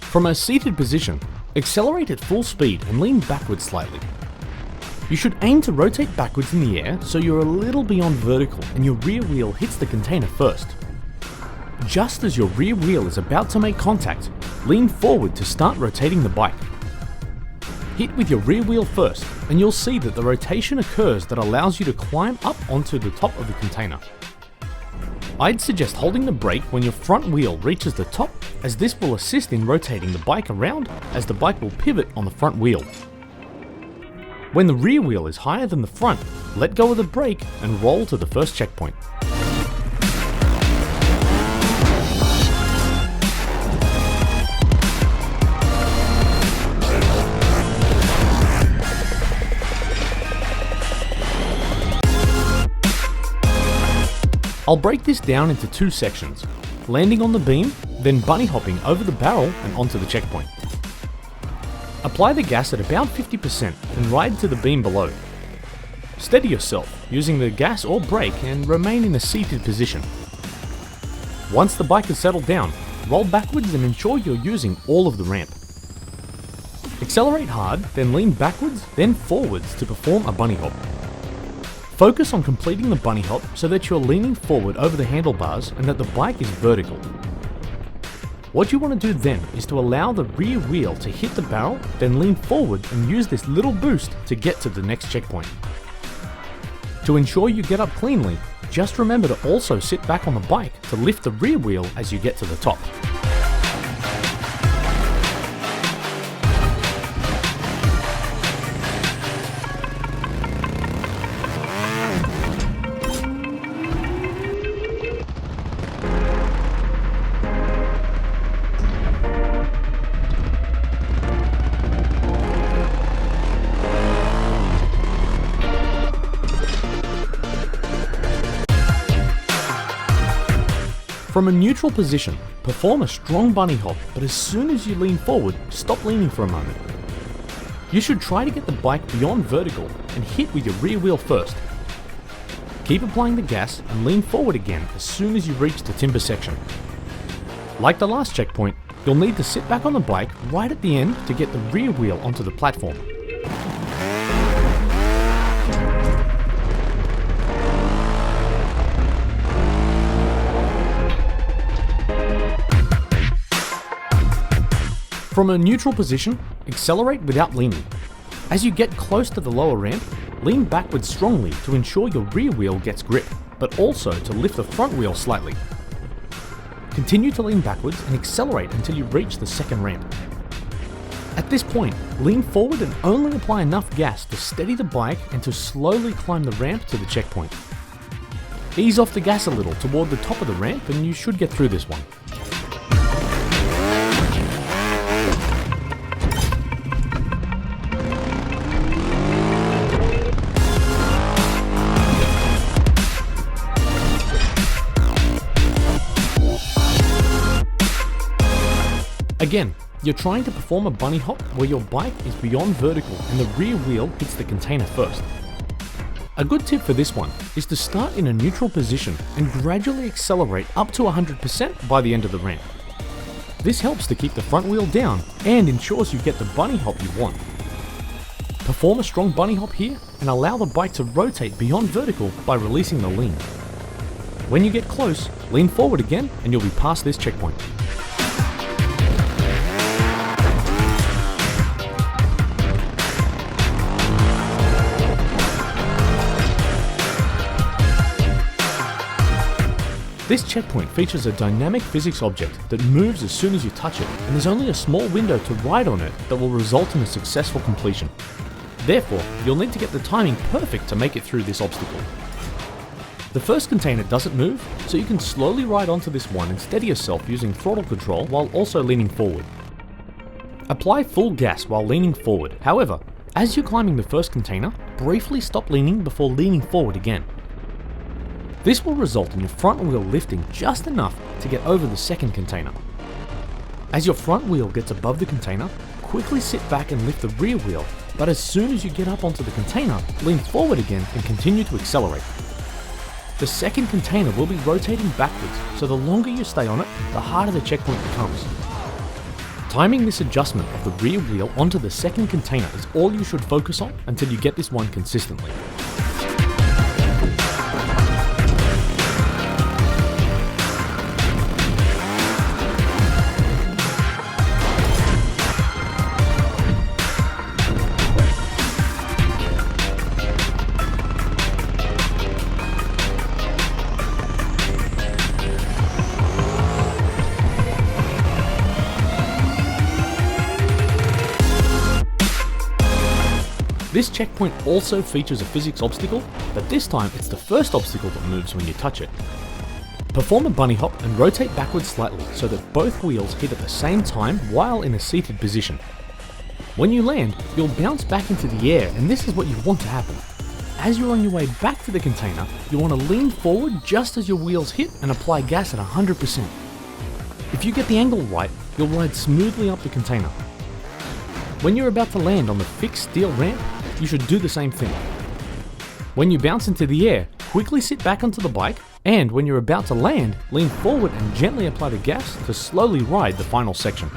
From a seated position, accelerate at full speed and lean backwards slightly. You should aim to rotate backwards in the air so you're a little beyond vertical and your rear wheel hits the container first. Just as your rear wheel is about to make contact, lean forward to start rotating the bike. Hit with your rear wheel first and you'll see that the rotation occurs that allows you to climb up onto the top of the container. I'd suggest holding the brake when your front wheel reaches the top, as this will assist in rotating the bike around as the bike will pivot on the front wheel. When the rear wheel is higher than the front, let go of the brake and roll to the first checkpoint. I'll break this down into two sections, landing on the beam, then bunny hopping over the barrel and onto the checkpoint. Apply the gas at about 50% and ride to the beam below. Steady yourself using the gas or brake and remain in a seated position. Once the bike has settled down, roll backwards and ensure you're using all of the ramp. Accelerate hard, then lean backwards, then forwards to perform a bunny hop. Focus on completing the bunny hop so that you're leaning forward over the handlebars and that the bike is vertical. What you want to do then is to allow the rear wheel to hit the barrel, then lean forward and use this little boost to get to the next checkpoint. To ensure you get up cleanly, just remember to also sit back on the bike to lift the rear wheel as you get to the top. From a neutral position, perform a strong bunny hop, but as soon as you lean forward, stop leaning for a moment. You should try to get the bike beyond vertical and hit with your rear wheel first. Keep applying the gas and lean forward again as soon as you reach the timber section. Like the last checkpoint, you'll need to sit back on the bike right at the end to get the rear wheel onto the platform. From a neutral position, accelerate without leaning. As you get close to the lower ramp, lean backwards strongly to ensure your rear wheel gets grip, but also to lift the front wheel slightly. Continue to lean backwards and accelerate until you reach the second ramp. At this point, lean forward and only apply enough gas to steady the bike and to slowly climb the ramp to the checkpoint. Ease off the gas a little toward the top of the ramp and you should get through this one. Again, you're trying to perform a bunny hop where your bike is beyond vertical and the rear wheel hits the container first. A good tip for this one is to start in a neutral position and gradually accelerate up to 100% by the end of the ramp. This helps to keep the front wheel down and ensures you get the bunny hop you want. Perform a strong bunny hop here and allow the bike to rotate beyond vertical by releasing the lean. When you get close, lean forward again and you'll be past this checkpoint. This checkpoint features a dynamic physics object that moves as soon as you touch it, and there's only a small window to ride on it that will result in a successful completion. Therefore, you'll need to get the timing perfect to make it through this obstacle. The first container doesn't move, so you can slowly ride onto this one and steady yourself using throttle control while also leaning forward. Apply full gas while leaning forward. However, as you're climbing the first container, briefly stop leaning before leaning forward again. This will result in your front wheel lifting just enough to get over the second container. As your front wheel gets above the container, quickly sit back and lift the rear wheel, but as soon as you get up onto the container, lean forward again and continue to accelerate. The second container will be rotating backwards, so the longer you stay on it, the harder the checkpoint becomes. Timing this adjustment of the rear wheel onto the second container is all you should focus on until you get this one consistently. This checkpoint also features a physics obstacle, but this time it's the first obstacle that moves when you touch it. Perform a bunny hop and rotate backwards slightly so that both wheels hit at the same time while in a seated position. When you land, you'll bounce back into the air, and this is what you want to happen. As you're on your way back to the container, you want to lean forward just as your wheels hit and apply gas at 100%. If you get the angle right, you'll ride smoothly up the container. When you're about to land on the fixed steel ramp, you should do the same thing. When you bounce into the air, quickly sit back onto the bike, and when you're about to land, lean forward and gently apply the gas to slowly ride the final section.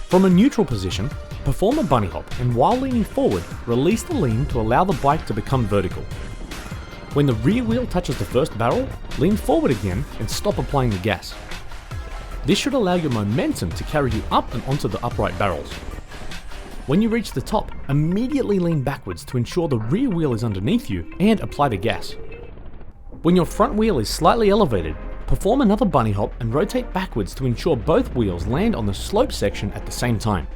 From a neutral position, perform a bunny hop, and while leaning forward, release the lean to allow the bike to become vertical. When the rear wheel touches the first barrel, lean forward again and stop applying the gas. This should allow your momentum to carry you up and onto the upright barrels. When you reach the top, immediately lean backwards to ensure the rear wheel is underneath you and apply the gas. When your front wheel is slightly elevated, perform another bunny hop and rotate backwards to ensure both wheels land on the slope section at the same time.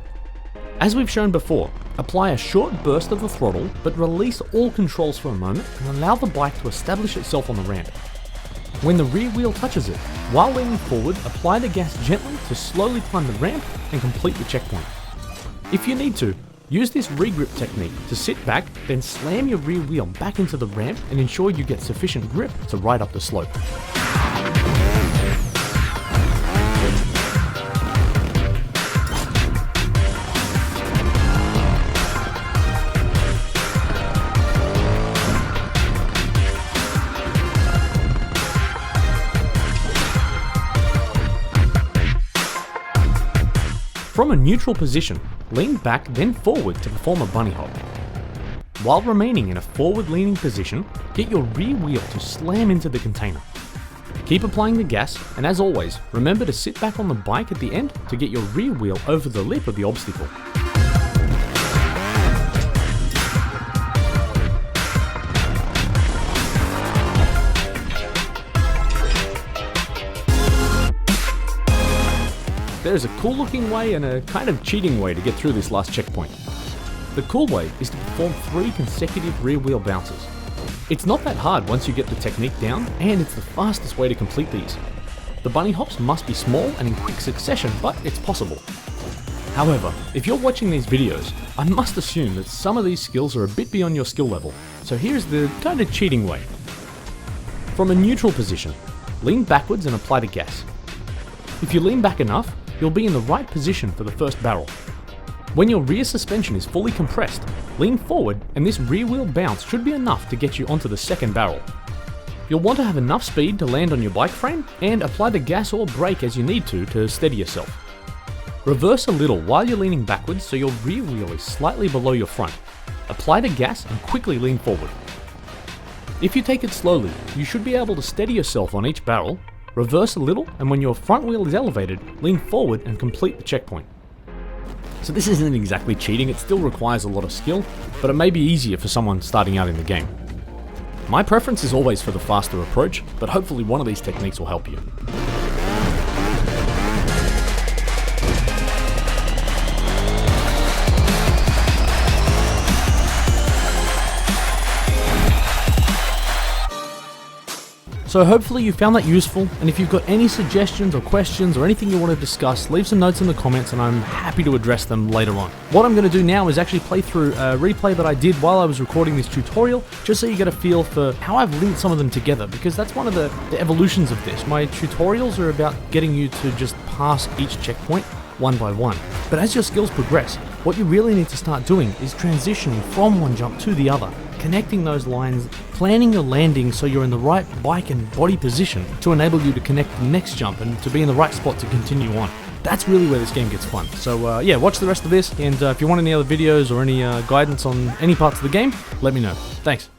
As we've shown before, apply a short burst of the throttle, but release all controls for a moment and allow the bike to establish itself on the ramp. When the rear wheel touches it, while leaning forward, apply the gas gently to slowly climb the ramp and complete the checkpoint. If you need to, use this regrip technique to sit back, then slam your rear wheel back into the ramp and ensure you get sufficient grip to ride up the slope. From a neutral position, lean back then forward to perform a bunny hop. While remaining in a forward-leaning position, get your rear wheel to slam into the container. Keep applying the gas, and as always, remember to sit back on the bike at the end to get your rear wheel over the lip of the obstacle. There's a cool looking way and a kind of cheating way to get through this last checkpoint. The cool way is to perform 3 consecutive rear wheel bounces. It's not that hard once you get the technique down, and it's the fastest way to complete these. The bunny hops must be small and in quick succession, but it's possible. However, if you're watching these videos, I must assume that some of these skills are a bit beyond your skill level, so here's the kind of cheating way. From a neutral position, lean backwards and apply the gas. If you lean back enough, you'll be in the right position for the first barrel. When your rear suspension is fully compressed, lean forward and this rear wheel bounce should be enough to get you onto the second barrel. You'll want to have enough speed to land on your bike frame and apply the gas or brake as you need to steady yourself. Reverse a little while you're leaning backwards so your rear wheel is slightly below your front. Apply the gas and quickly lean forward. If you take it slowly, you should be able to steady yourself on each barrel. Reverse a little, and when your front wheel is elevated, lean forward and complete the checkpoint. So this isn't exactly cheating, it still requires a lot of skill, but it may be easier for someone starting out in the game. My preference is always for the faster approach, but hopefully one of these techniques will help you. So hopefully you found that useful, and if you've got any suggestions or questions or anything you want to discuss, leave some notes in the comments and I'm happy to address them later on. What I'm going to do now is actually play through a replay that I did while I was recording this tutorial, just so you get a feel for how I've linked some of them together, because that's one of the evolutions of this. My tutorials are about getting you to just pass each checkpoint one by one. But as your skills progress, what you really need to start doing is transitioning from one jump to the other, connecting those lines, planning your landing so you're in the right bike and body position to enable you to connect the next jump and to be in the right spot to continue on. That's really where this game gets fun. So yeah, watch the rest of this, and if you want any other videos or any guidance on any parts of the game, let me know. Thanks.